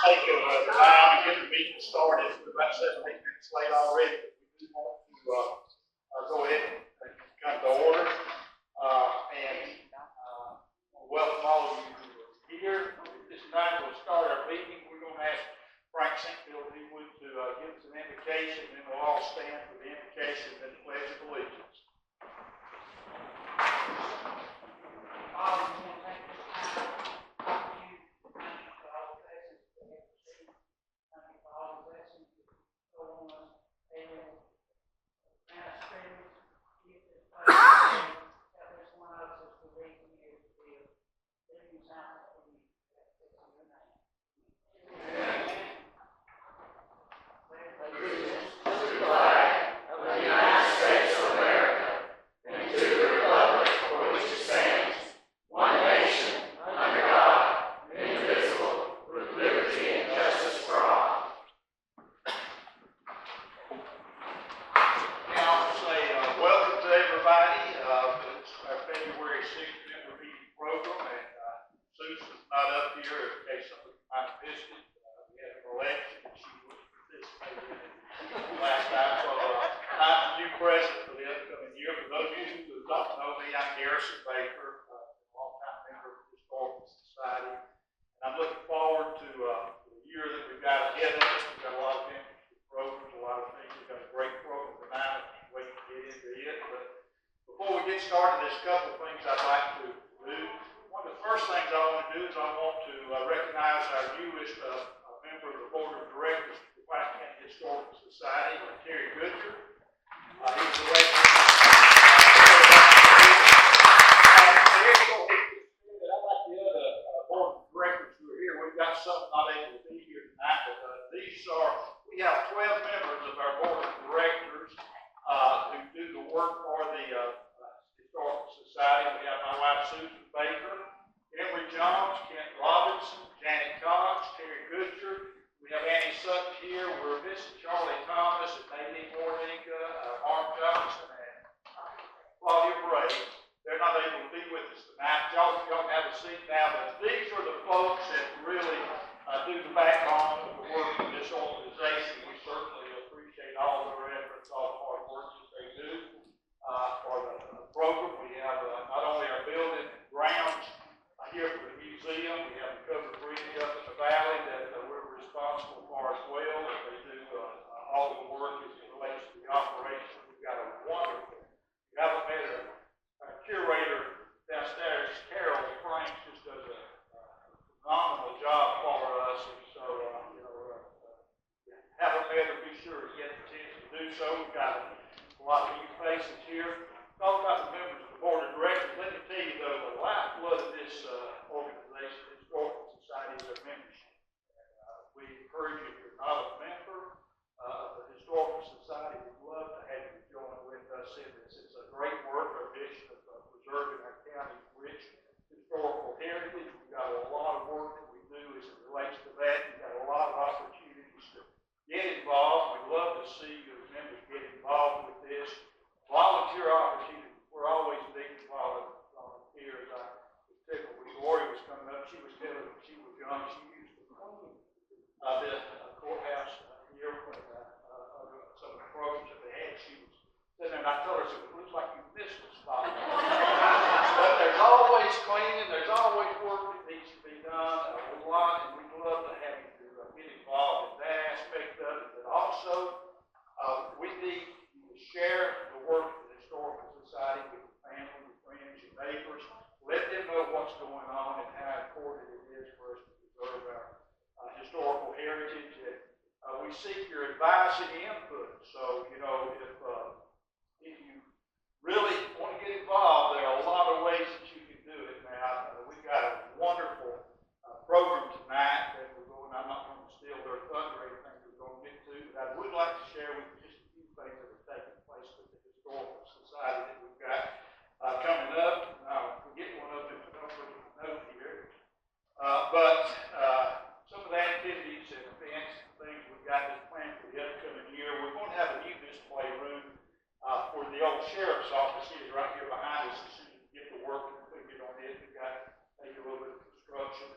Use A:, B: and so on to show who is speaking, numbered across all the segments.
A: take time and get the meeting started. We're about 7 8 minutes late already. We do want to go ahead and come to order. Welcome all of you who are here. At this time, we'll start our meeting. We're going to ask Frank Sinkfield, if he would, to give us an invocation, and then we'll all stand for the invocation and the pledge of allegiance. Some of the activities and events and things we've got this planned for the upcoming year. We're going to have a new display room for the old sheriff's office. It is right here behind us. As soon as we get to work and we get on it, we've got maybe a little bit of construction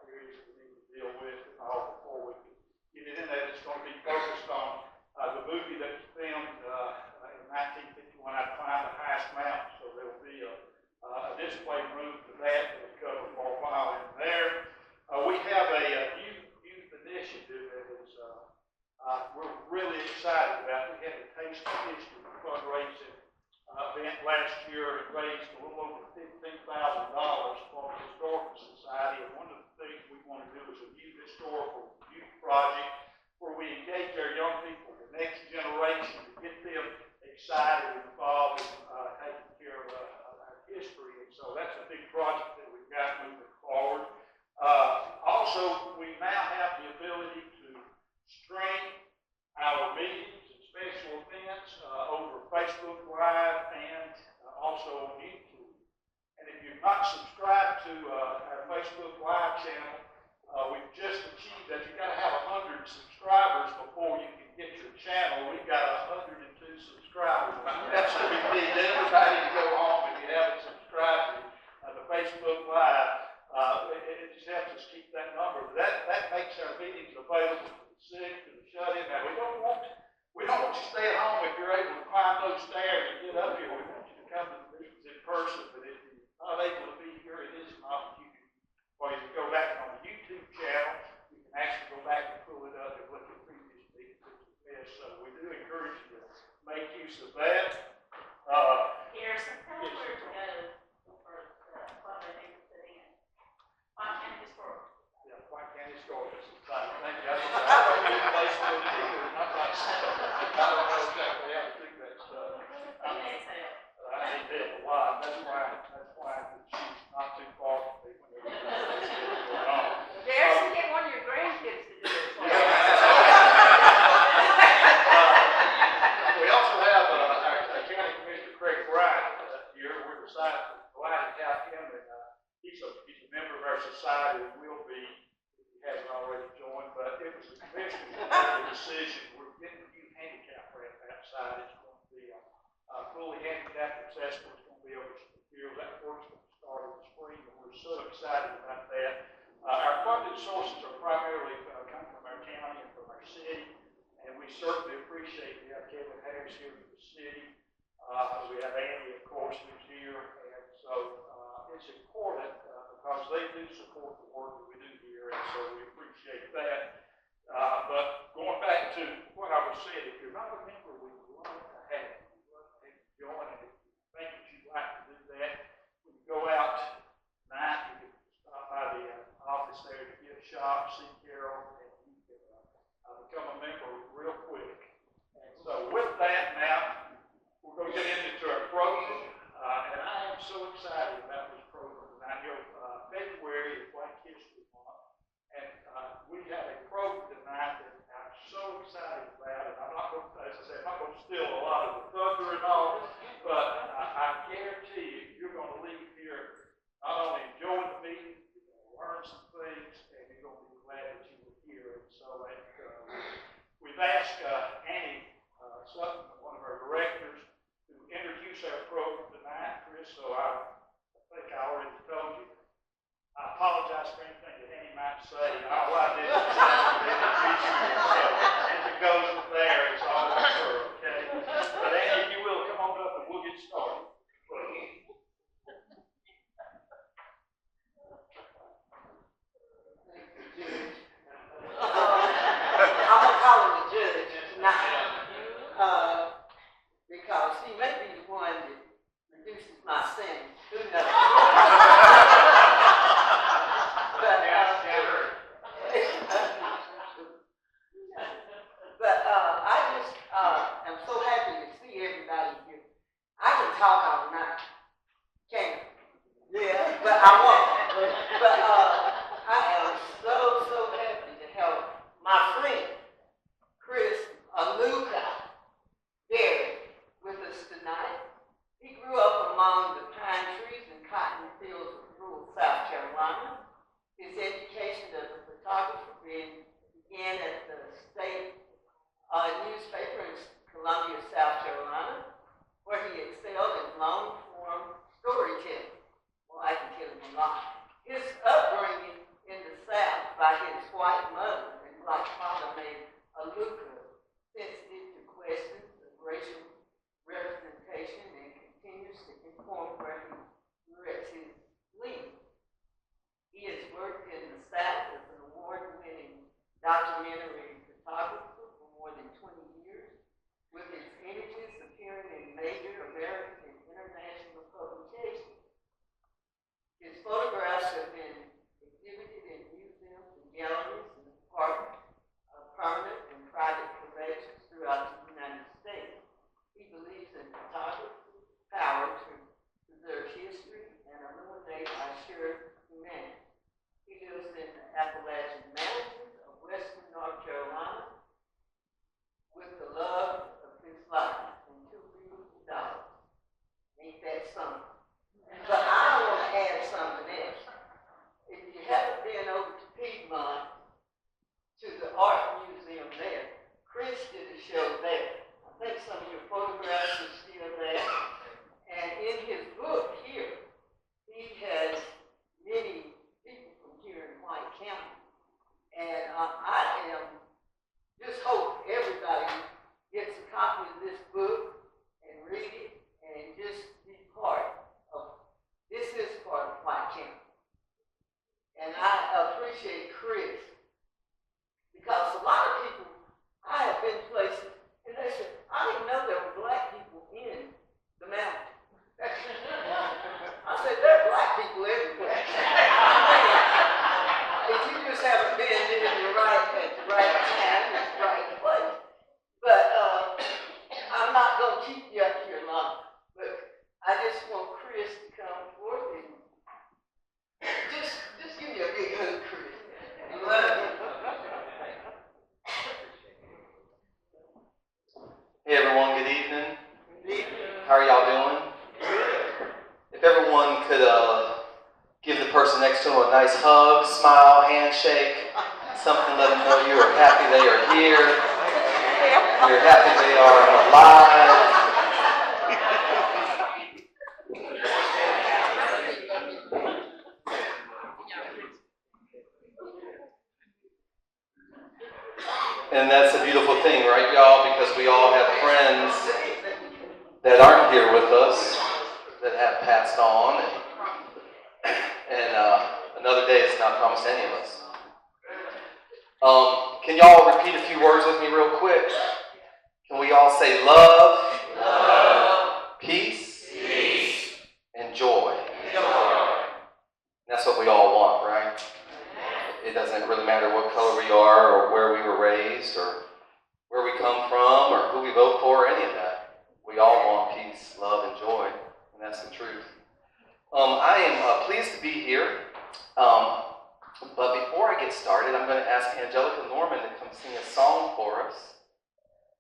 A: areas we need to deal with and all before we we're really excited about. We had a Taste of History fundraising event last year and raised a little over $15,000 for the Historical Society. And one of the things we want to do is a new historical youth project where we engage our young people, the next generation, to get them excited and involved in taking care of our history. And so that's a big project that we've got moving forward. Also, we now have the ability to stream our meetings and special events over Facebook Live and also on YouTube. And if you've not subscribed to our Facebook Live channel, we've just achieved that. You've got to have 100 subscribers before you can get your channel. We've got 102 subscribers. That's what we need everybody to go home if you haven't subscribed to the Facebook Live. It just helps us keep that number. That makes our meetings available to the sick, to the shut-in. Now, we don't want you to stay at home if you're able to climb those stairs and get up here. We want you to come to the meetings in person. But if you're not able to be here, it is an opportunity for you to go back on the YouTube channel. You can actually go back and pull it up and look at previous meetings. So we do encourage you to make use of that.
B: Harrison, tell us where to go for what they need to put in. White County Historical.
A: Yeah, White County Historical Society. Thank you. I don't need Facebook either. I'm not saying. I don't know exactly how to do that stuff. I need help a lot. That's why she's not too far from me when everything's going on.
B: Harrison, get one of your grandkids to do it for you.
A: We also have our County Commissioner Craig Bryant here. We're delighted to have him, and he's a member of our society and will be, if he hasn't already joined. But it was the commissioner's decision. We're getting a new handicap ramp outside. It's going to be fully handicap accessible. It's going to be over some fields. That work's going to start in the spring, and we're so excited about that. Our funding sources are primarily come from our county and from our city, and we certainly appreciate we have Kevin Harris here from the city. We have Andy, of course, who's here, and so it's important because they do support the work that we do here, and so we appreciate that. But going back to what I was saying, if you're not a member, we would love to have you. We'd love to have you join, and if you think that you'd like to do that, we can go out tonight. You can stop by the office there at the gift shop, see Carol, and you can become a member real quick. And so with that now, we're going to get into our program, and I am so excited about this program. I know February is Black History Month, and we have a program tonight that I'm so excited about, and I'm not going to, as I said, I'm not going to steal a lot of the thunder and all, but I guarantee you, you're going to leave here not only enjoying the meeting, you're going to learn some things, and you're going to be glad that you were here. And so we've asked Annie Sutton, one of our directors, to introduce our program tonight, Chris. So I think I already told you. I apologize for anything that Annie might say. All I did was introduce you. So if it goes from there, it's all on her, okay? But Annie, if you will, come on up and we'll get started.
C: I'm going to call him the judge tonight because he may be the one that reduces my sentence. Who knows? But I just am so happy to see everybody here. I can talk all night, can't I? Yeah, but I won't. But I am so happy to help my friend, Chris Aluka Derrick, with us tonight. He grew up among the pine trees and cotton fields of rural South Carolina. His education as a photographer began at the state newspaper in Columbia, South Carolina, where he excelled in long-form storytelling. Well, I can tell him a lot. His upbringing in the South by his white mother and black father made Aluka sensitive to questions of racial representation and continues to inform where he directs his lead. He has worked in the South as an award-winning documentary photographer for show there. I think some of your photographs are still there. And in his book here, he has many people from here in White County. And I just hope everybody gets a copy of this book and read it and just be part of, this is part of White County. And I appreciate Chris, because a lot of people, I have been places, and they said, I didn't know there were black people in the mountain. I said, there are black people everywhere. If you just haven't been in the right, at the right time, at the right place. But I'm not going to keep you up here long. But I just want Chris to come forth and just give me a big hug, Chris. I love you.
D: Hey everyone, good evening. How are y'all doing? If everyone could give the person next to them a nice hug, smile, handshake, something to let them know you are happy they are here. You're happy they are alive. And that's a beautiful thing, right, y'all? Because we all have friends that aren't here with us, that have passed on, and another day is not promised to any of us. Can y'all repeat a few words with me real quick? Can we all say love, peace, and joy? That's what we all want, right? It doesn't really matter what color we are, or where we were raised, or where we come from, or who we vote for, or any of that. We all want peace, love, and joy, and that's the truth. I am pleased to be here, but before I get started, I'm going to ask Angelica Norman to come sing a song for us.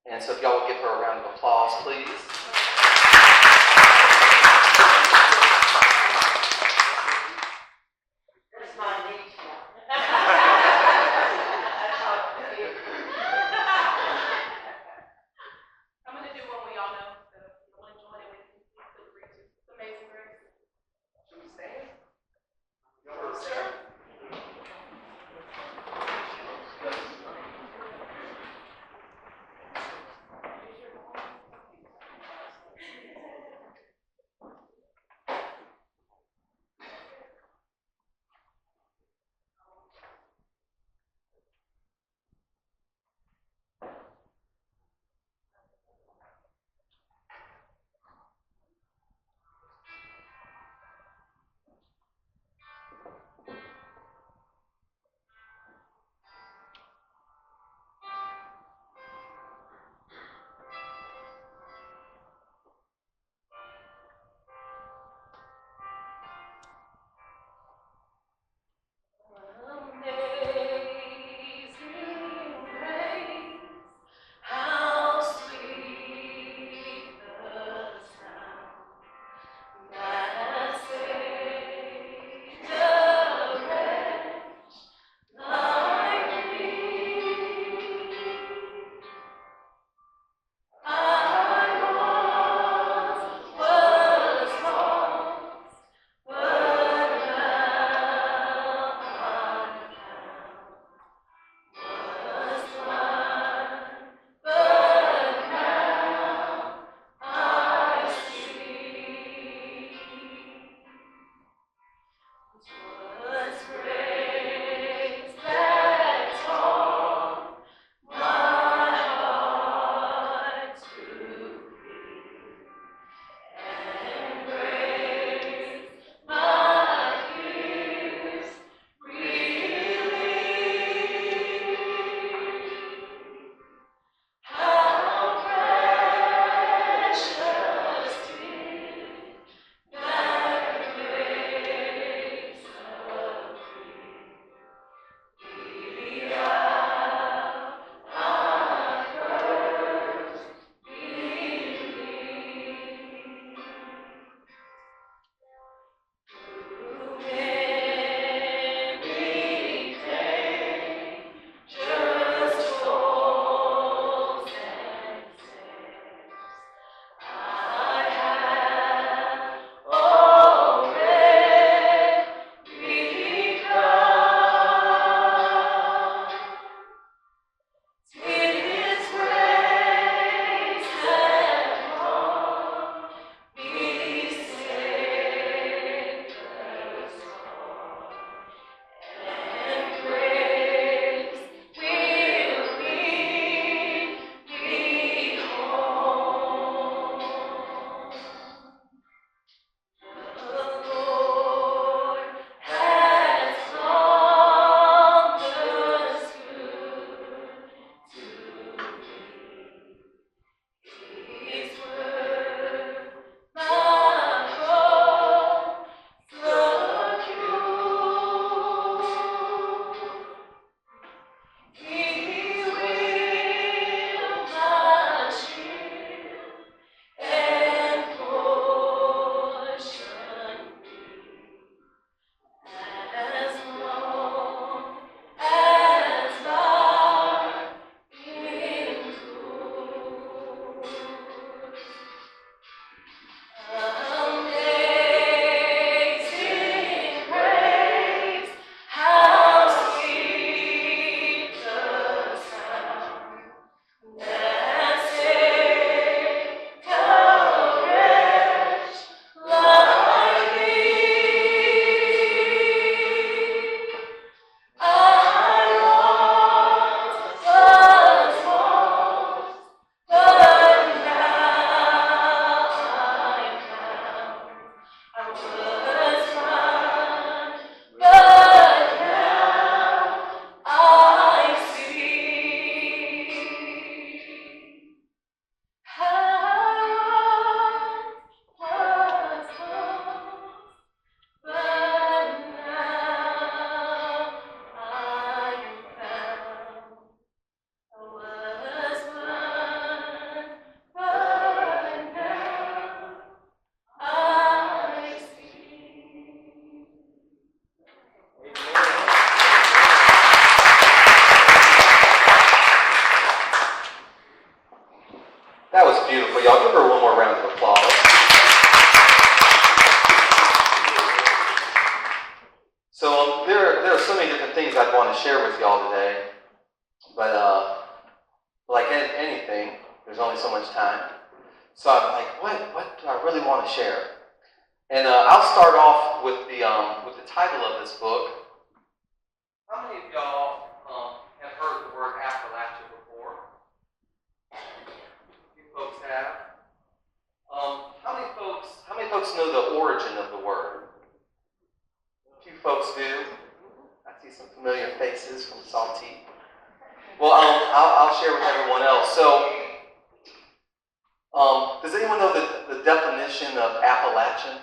D: And so if y'all would give her a round of applause, please.
C: That's my niece now.
B: I'm gonna do one we all know, so if you want to join in with me, feel free to. It's Amazing Grace.
D: Should we stand?
B: Sure.
D: There's only so much time. So I'm like, what do I really want to share? And I'll start off with the title of this book. How many of y'all have heard the word Appalachia before? A few folks have. How many folks know the origin of the word? A few folks do. I see some familiar faces from Salty. Well, I'll share with everyone else. So, does anyone know the definition of Appalachian?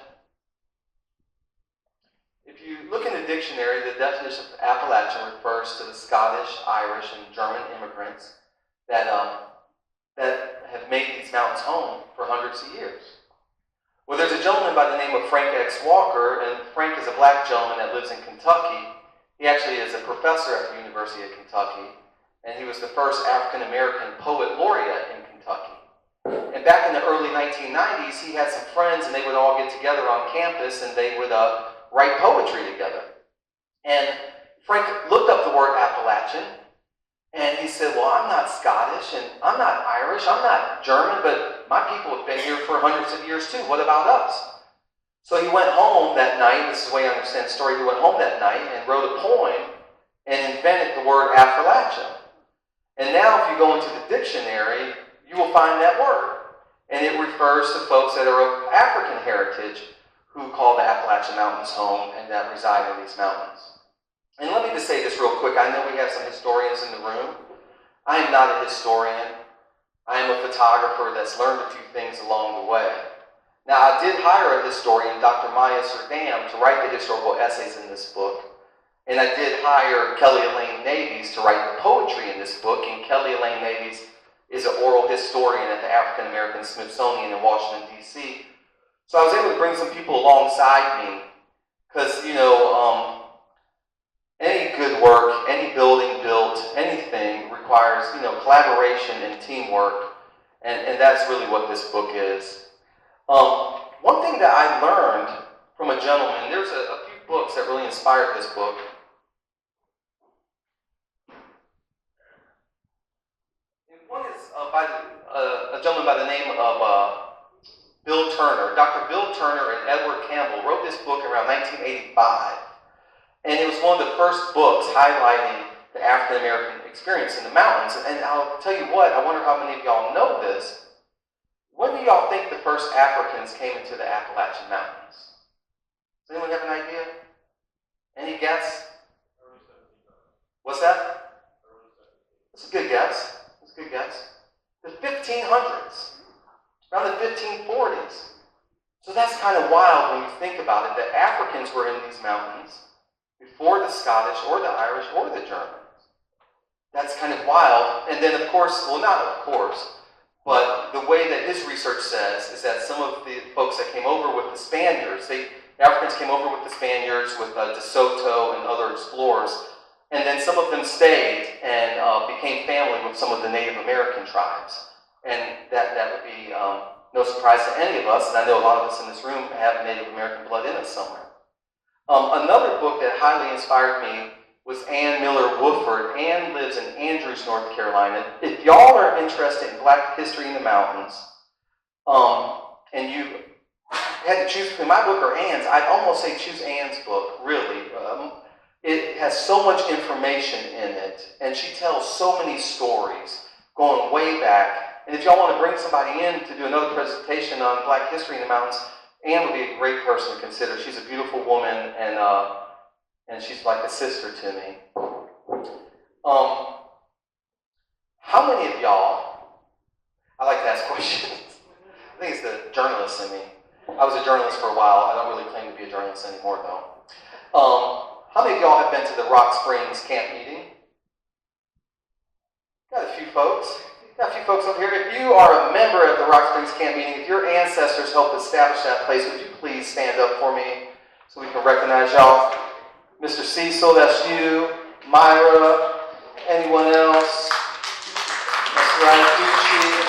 D: If you look in the dictionary, the definition of Appalachian refers to the Scottish, Irish, and German immigrants that have made these mountains home for hundreds of years. Well, there's a gentleman by the name of Frank X. Walker, and Frank is a black gentleman that lives in Kentucky. He actually is a professor at the University of Kentucky, and he was the first African-American poet laureate in Kentucky. And back in the early 1990s, he had some friends, and they would all get together on campus, and they would write poetry together. And Frank looked up the word Appalachian, and he said, well, I'm not Scottish, and I'm not Irish, I'm not German, but my people have been here for hundreds of years too. What about us? So he went home that night, this is the way I understand the story, he went home that night and wrote a poem and invented the word Appalachia. And now if you go into the dictionary, you will find that word. And it refers to folks that are of African heritage who call the Appalachian Mountains home and that reside in these mountains. And let me just say this real quick. I know we have some historians in the room. I am not a historian. I am a photographer that's learned a few things along the way. Now, I did hire a historian, Dr. Maya Serdam, to write the historical essays in this book. And I did hire Kelly Elaine Navies to write the poetry in this book. And Kelly Elaine Navies is an oral historian at the African American Smithsonian in Washington, D.C. So I was able to bring some people alongside me because, any good work, any building built, anything requires, collaboration and teamwork. And that's really what this book is. One thing that I learned from a gentleman, there's a few books that really inspired this book. And one is by a gentleman by the name of Bill Turner. Dr. Bill Turner and Edward Campbell wrote this book around 1985. And it was one of the first books highlighting the African American experience in the mountains. And I'll tell you what, I wonder how many of y'all know this. When do y'all think the first Africans came into the Appalachian Mountains? Does anyone have an idea? Any guess? What's that? That's a good guess. That's a good guess. The 1500s. Around the 1540s. So that's kind of wild when you think about it, that Africans were in these mountains before the Scottish or the Irish or the Germans. That's kind of wild. And then of course, well not of course, but the way that his research says is that some of the folks that came over with the Spaniards, the Africans came over with the Spaniards, with De Soto and other explorers, and then some of them stayed and became family with some of the Native American tribes. And that would be no surprise to any of us, and I know a lot of us in this room have Native American blood in us somewhere. Another book that highly inspired me was Ann Miller Woodford. Ann lives in Andrews, North Carolina. If y'all are interested in Black history in the mountains, and you had to choose between my book or Ann's, I'd almost say choose Ann's book, really. It has so much information in it, and she tells so many stories going way back. And if y'all want to bring somebody in to do another presentation on Black history in the mountains, Ann would be a great person to consider. She's a beautiful woman, and she's like a sister to me. How many of y'all, I like to ask questions. I think it's the journalist in me. I was a journalist for a while. I don't really claim to be a journalist anymore, though. How many of y'all have been to the Rock Springs camp meeting? Got a few folks. Got a few folks up here. If you are a member of the Rock Springs camp meeting, if your ancestors helped establish that place, would you please stand up for me so we can recognize y'all? Mr. Cecil, that's you. Myra, anyone else? That's right, Gucci.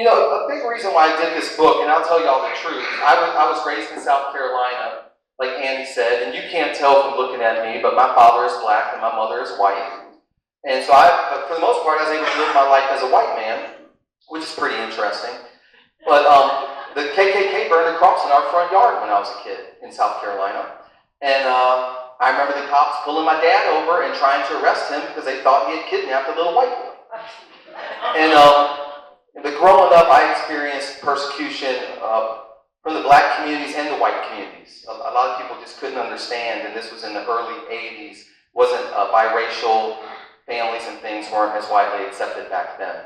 D: A big reason why I did this book, and I'll tell y'all the truth, I was raised in South Carolina, like Andy said, and you can't tell from looking at me, but my father is Black and my mother is white. And so but for the most part, I was able to live my life as a white man, which is pretty interesting. But the KKK burned a cross in our front yard when I was a kid in South Carolina. And I remember the cops pulling my dad over and trying to arrest him because they thought he had kidnapped a little white boy. And but growing up, I experienced persecution from the black communities and the white communities. A lot of people just couldn't understand, and this was in the early 80s. Wasn't biracial families and things weren't as widely accepted back then.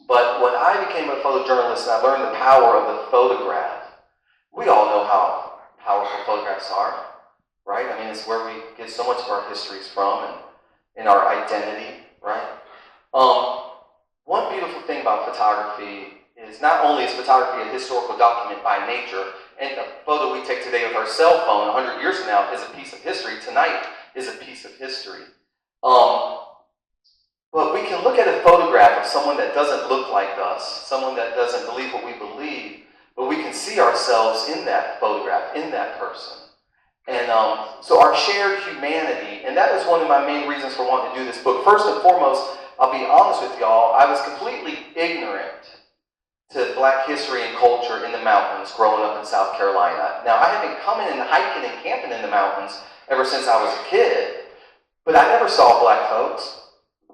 D: But when I became a photojournalist and I learned the power of the photograph, we all know how powerful photographs are, right? I mean, it's where we get so much of our histories from and our identity, right? One beautiful thing about photography is not only is photography a historical document by nature, and a photo we take today with our cell phone 100 years from now is a piece of history. Tonight is a piece of history. But we can look at a photograph of someone that doesn't look like us, someone that doesn't believe what we believe, but we can see ourselves in that photograph, in that person. And so our shared humanity, and that was one of my main reasons for wanting to do this book. First and foremost, I'll be honest with y'all, I was completely ignorant to black history and culture in the mountains growing up in South Carolina. Now, I had been coming and hiking and camping in the mountains ever since I was a kid, but I never saw black folks.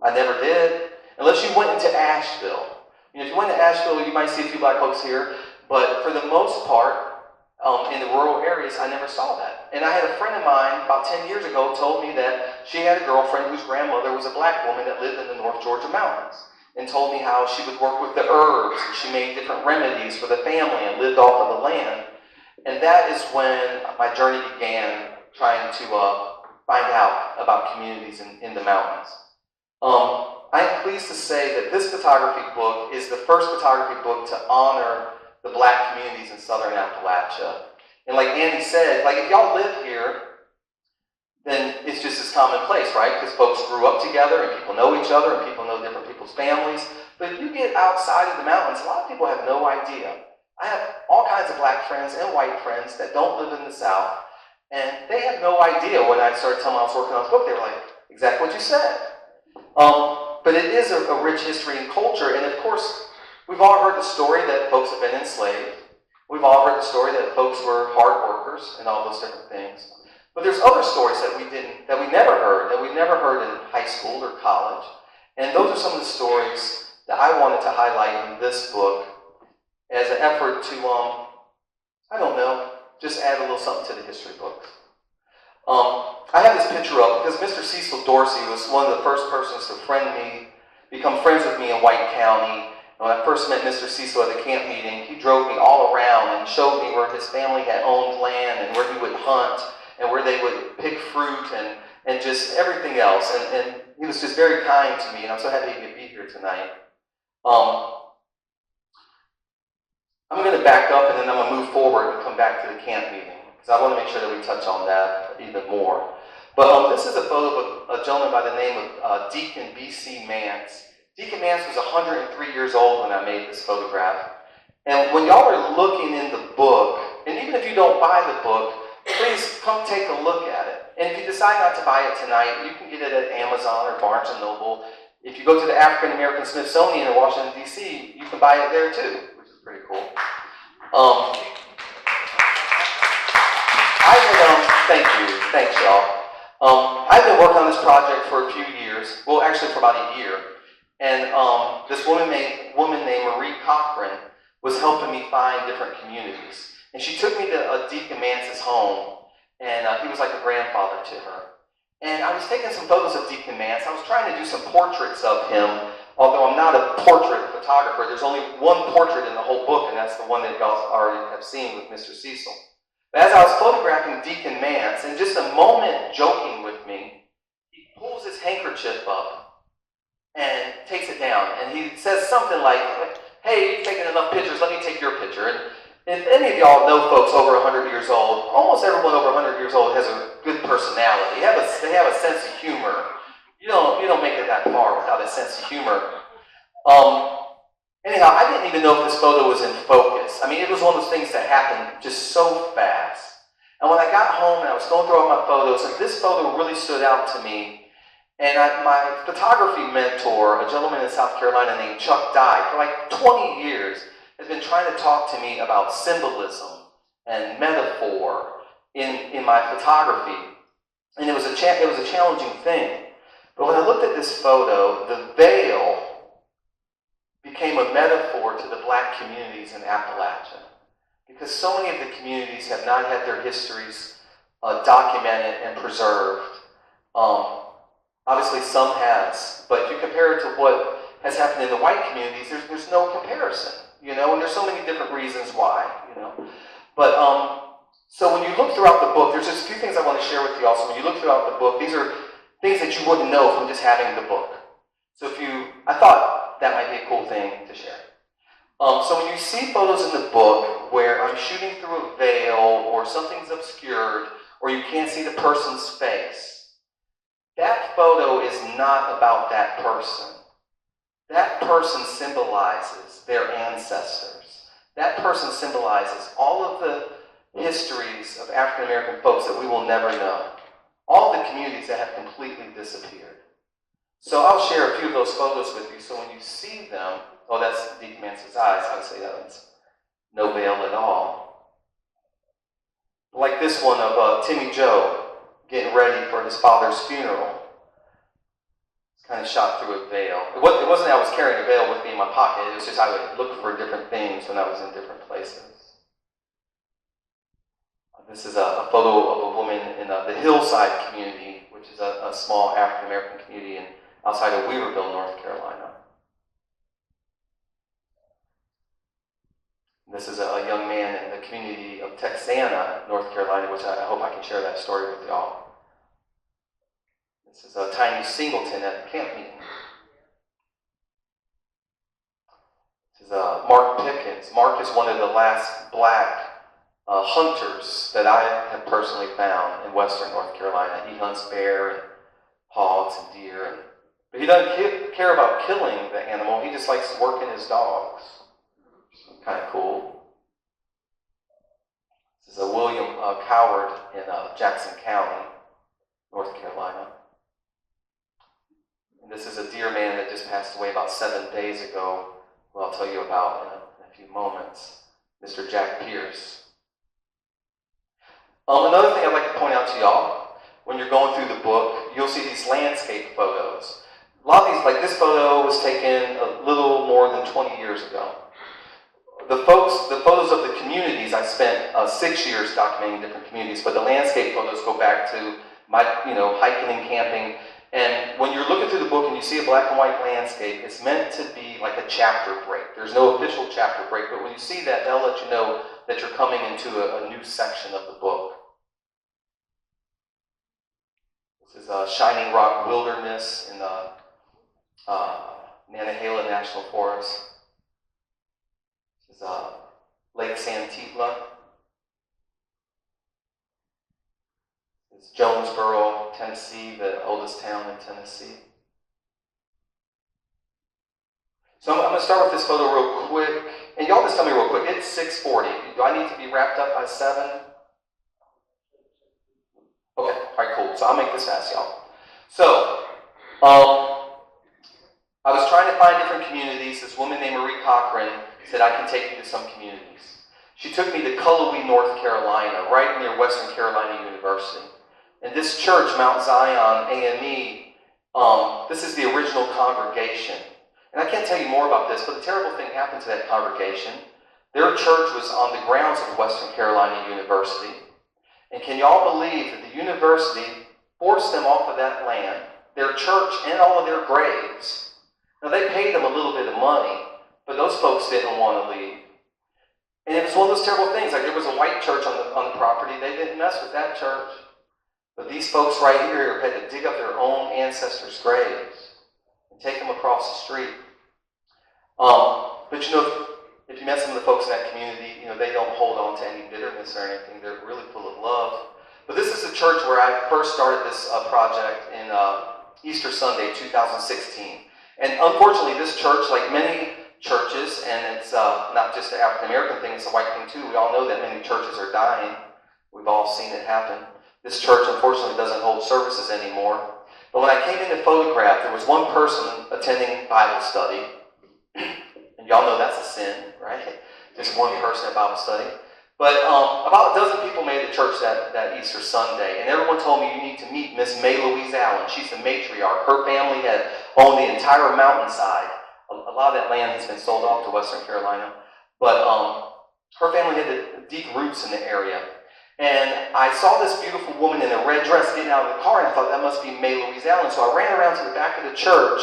D: I never did, unless you went into Asheville. You know, if you went to Asheville, you might see a few black folks here, but for the most part, in the rural areas, I never saw that. And I had a friend of mine about 10 years ago told me that she had a girlfriend whose grandmother was a black woman that lived in the North Georgia mountains, and told me how she would work with the herbs, and she made different remedies for the family and lived off of the land. And that is when my journey began, trying to find out about communities in the mountains. I'm pleased to say that this photography book is the first photography book to honor the black communities in southern Appalachia. And like Andy said, like if y'all live here, then it's just as commonplace, right? Because folks grew up together and people know each other and people know different people's families. But if you get outside of the mountains, a lot of people have no idea. I have all kinds of black friends and white friends that don't live in the South, and they have no idea. When I started telling them I was working on this book, they were like, exactly what you said. But it is a rich history and culture, and of course, we've all heard the story that folks have been enslaved. We've all heard the story that folks were hard workers and all those different things. But there's other stories that we never heard in high school or college. And those are some of the stories that I wanted to highlight in this book as an effort to, just add a little something to the history books. I have this picture up because Mr. Cecil Dorsey was one of the first persons to become friends with me in White County. When I first met Mr. Cecil at the camp meeting, he drove me all around and showed me where his family had owned land and where he would hunt and where they would pick fruit and just everything else. And he was just very kind to me, and I'm so happy he could be here tonight. I'm going to back up and then I'm going to move forward and come back to the camp meeting because I want to make sure that we touch on that even more. But this is a photo of a gentleman by the name of Deacon B.C. Mance. Deacon Mance was 103 years old when I made this photograph. And when y'all are looking in the book, and even if you don't buy the book, please come take a look at it. And if you decide not to buy it tonight, you can get it at Amazon or Barnes & Noble. If you go to the African American Smithsonian in Washington, D.C., you can buy it there too, which is pretty cool. Thanks y'all. I've been working on this project for a few years, well actually for about a year. And this woman named Marie Cochran was helping me find different communities. And she took me to Deacon Mance's home, and he was like a grandfather to her. And I was taking some photos of Deacon Mance. I was trying to do some portraits of him, although I'm not a portrait photographer. There's only one portrait in the whole book, and that's the one that y'all already have seen with Mr. Cecil. But as I was photographing Deacon Mance, in just a moment joking with me, he pulls his handkerchief up and takes it down. And he says something like, hey, you've taken enough pictures, let me take your picture. And if any of y'all know folks over 100 years old, almost everyone over 100 years old has a good personality. They have a sense of humor. You don't make it that far without a sense of humor. Anyhow, I didn't even know if this photo was in focus. I mean, it was one of those things that happened just so fast. And when I got home and I was going through all my photos, and this photo really stood out to me. And my photography mentor, a gentleman in South Carolina named Chuck Dye, for like 20 years, has been trying to talk to me about symbolism and metaphor in my photography. And it was a challenging thing. But when I looked at this photo, the veil became a metaphor to the black communities in Appalachia. Because so many of the communities have not had their histories documented and preserved. Obviously some has, but if you compare it to what has happened in the white communities, there's no comparison, and there's so many different reasons why, But, so when you look throughout the book, there's just a few things I want to share with you also. When you look throughout the book, these are things that you wouldn't know from just having the book. So I thought that might be a cool thing to share. So when you see photos in the book where I'm shooting through a veil or something's obscured or you can't see the person's face, that photo is not about that person. That person symbolizes their ancestors. That person symbolizes all of the histories of African American folks that we will never know. All the communities that have completely disappeared. So I'll share a few of those photos with you, so when you see them, oh, that's Deacon Manson's eyes, I would say that's no veil at all. Like this one of Timmy Joe getting ready for his father's funeral. It's kind of shot through a veil. It wasn't that I was carrying a veil with me in my pocket, it was just I would look for different things when I was in different places. This is a photo of a woman in the Hillside community, which is a small African American community outside of Weaverville, North Carolina. This is a young man in the community of Texana, North Carolina, which I hope I can share that story with y'all. This is a Tiny Singleton at the camp meeting. This is Mark Pickens. Mark is one of the last black hunters that I have personally found in western North Carolina. He hunts bear and hogs and deer, but he doesn't care about killing the animal. He just likes working his dogs. Kind of cool. This is a William Coward in Jackson County, North Carolina. And this is a deer man that just passed away about 7 days ago, who I'll tell you about in a few moments, Mr. Jack Pierce. Another thing I'd like to point out to y'all, when you're going through the book, you'll see these landscape photos. A lot of these, like this photo was taken a little more than 20 years ago. The photos of the communities, I spent 6 years documenting different communities, but the landscape photos go back to my, hiking and camping. And when you're looking through the book and you see a black and white landscape, it's meant to be like a chapter break. There's no official chapter break, but when you see that, they'll let you know that you're coming into a new section of the book. This is Shining Rock Wilderness in Nantahala National Forest. This is Lake Santitla. This is Jonesboro, Tennessee, the oldest town in Tennessee. So I'm going to start with this photo real quick. And y'all just tell me real quick, it's 6:40. Do I need to be wrapped up by 7? Okay, all right, cool. So I'll make this fast, y'all. So, I was trying to find different communities. This woman named Marie Cochran said, I can take you to some communities. She took me to Cullowhee, North Carolina, right near Western Carolina University. And this church, Mount Zion AME, this is the original congregation. And I can't tell you more about this, but the terrible thing happened to that congregation. Their church was on the grounds of Western Carolina University. And can y'all believe that the university forced them off of that land, their church and all of their graves? Now they paid them a little bit of money, but those folks didn't want to leave. And it was one of those terrible things. Like there was a white church on the property. They didn't mess with that church. But these folks right here had to dig up their own ancestors' graves and take them across the street. But if you met some of the folks in that community, they don't hold on to any bitterness or anything. They're really full of love. But this is the church where I first started this project in Easter Sunday, 2016. And unfortunately, this church, like many churches, and it's not just the African American thing, it's a white thing too. We all know that many churches are dying. We've all seen it happen. This church, unfortunately, doesn't hold services anymore. But when I came in to photograph, there was one person attending Bible study. And y'all know that's a sin, right? Just one person at Bible study. But about a dozen people made it to church that Easter Sunday. And everyone told me you need to meet Miss May Louise Allen. She's the matriarch. Her family had owned the entire mountainside. A lot of that land has been sold off to Western Carolina. But her family had deep roots in the area. And I saw this beautiful woman in a red dress getting out of the car, and I thought that must be May Louise Allen. So I ran around to the back of the church,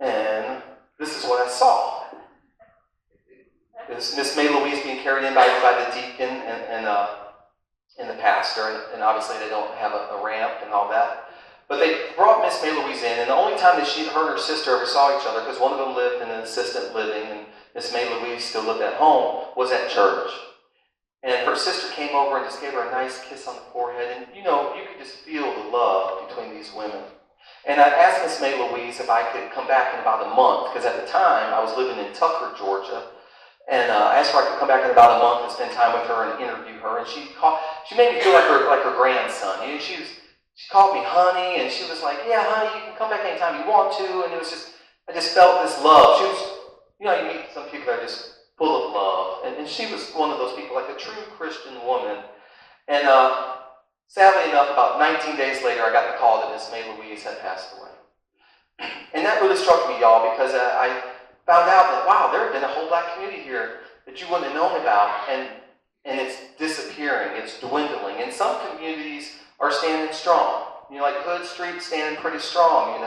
D: and this is what I saw. Miss May Louise being carried in by the deacon and the pastor, and obviously they don't have a ramp and all that. But they brought Miss May Louise in, and the only time that her and her sister ever saw each other, because one of them lived in an assisted living, and Miss May Louise still lived at home, was at church. And her sister came over and just gave her a nice kiss on the forehead, and you could just feel the love between these women. And I asked Miss May Louise if I could come back in about a month, because at the time I was living in Tucker, Georgia. And I asked her if I could come back in about a month and spend time with her and interview her. And she made me feel like her grandson. She called me honey, and she was like, "Yeah, honey, you can come back anytime you want to." And it was I just felt this love. She was, you meet some people that are just full of love. And she was one of those people, like a true Christian woman. And sadly enough, about 19 days later, I got the call that Miss May Louise had passed away. And that really struck me, y'all, because I found out that, wow, there had been a whole black community here that you wouldn't have known about, and it's disappearing, it's dwindling. And some communities are standing strong. Like Hood Street standing pretty strong,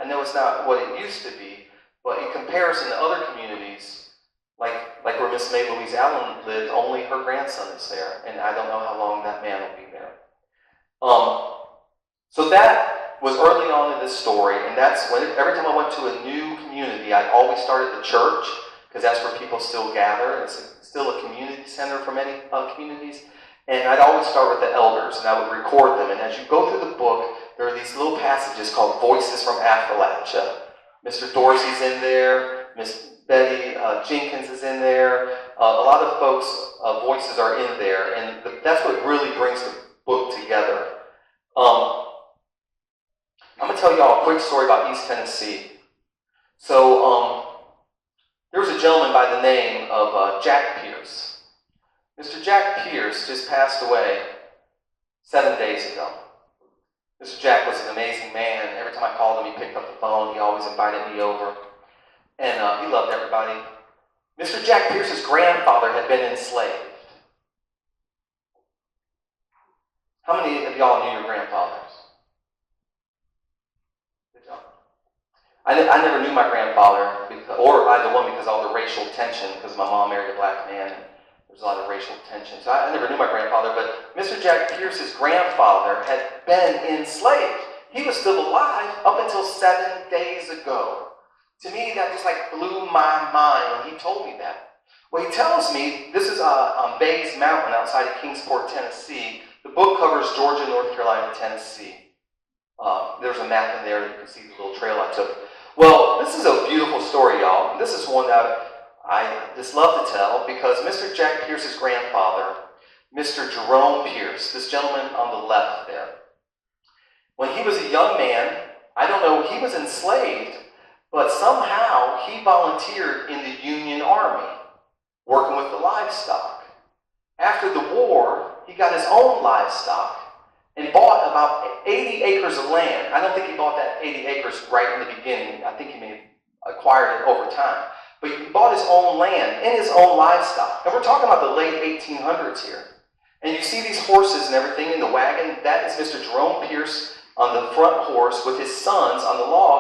D: I know it's not what it used to be, but in comparison to other communities, like where Miss May Louise Allen lived, only her grandson is there, and I don't know how long that man will be there. So that was early on in this story, and that's when every time I went to a new community, I always started the church, because that's where people still gather. It's still a community center for many communities. And I'd always start with the elders, and I would record them. And as you go through the book, there are these little passages called Voices from Appalachia. Mr. Dorsey's in there, Miss Betty Jenkins is in there. A lot of folks' voices are in there, and that's what really brings the book together. I'm going to tell y'all a quick story about East Tennessee. So, there was a gentleman by the name of Jack Pierce. Mr. Jack Pierce just passed away 7 days ago. Mr. Jack was an amazing man. Every time I called him, he picked up the phone. He always invited me over. And he loved everybody. Mr. Jack Pierce's grandfather had been enslaved. How many of y'all knew your grandfathers? Good job. I never knew my grandfather, or either one, because of all the racial tension, because my mom married a black man. There's a lot of racial tension. So I never knew my grandfather, but Mr. Jack Pierce's grandfather had been enslaved. He was still alive up until 7 days ago. To me, that just blew my mind when he told me that. Well, he tells me, this is on Bays Mountain outside of Kingsport, Tennessee. The book covers Georgia, North Carolina, Tennessee. There's a map in there that you can see the little trail I took. Well, this is a beautiful story, y'all. And this is one that I just love to tell, because Mr. Jack Pierce's grandfather, Mr. Jerome Pierce, this gentleman on the left there, when he was a young man, I don't know, he was enslaved, but somehow he volunteered in the Union Army, working with the livestock. After the war, he got his own livestock and bought about 80 acres of land. I don't think he bought that 80 acres right in the beginning. I think he may have acquired it over time. But he bought his own land and his own livestock. And we're talking about the late 1800s here. And you see these horses and everything in the wagon. That is Mr. Jerome Pierce on the front horse with his sons on the log.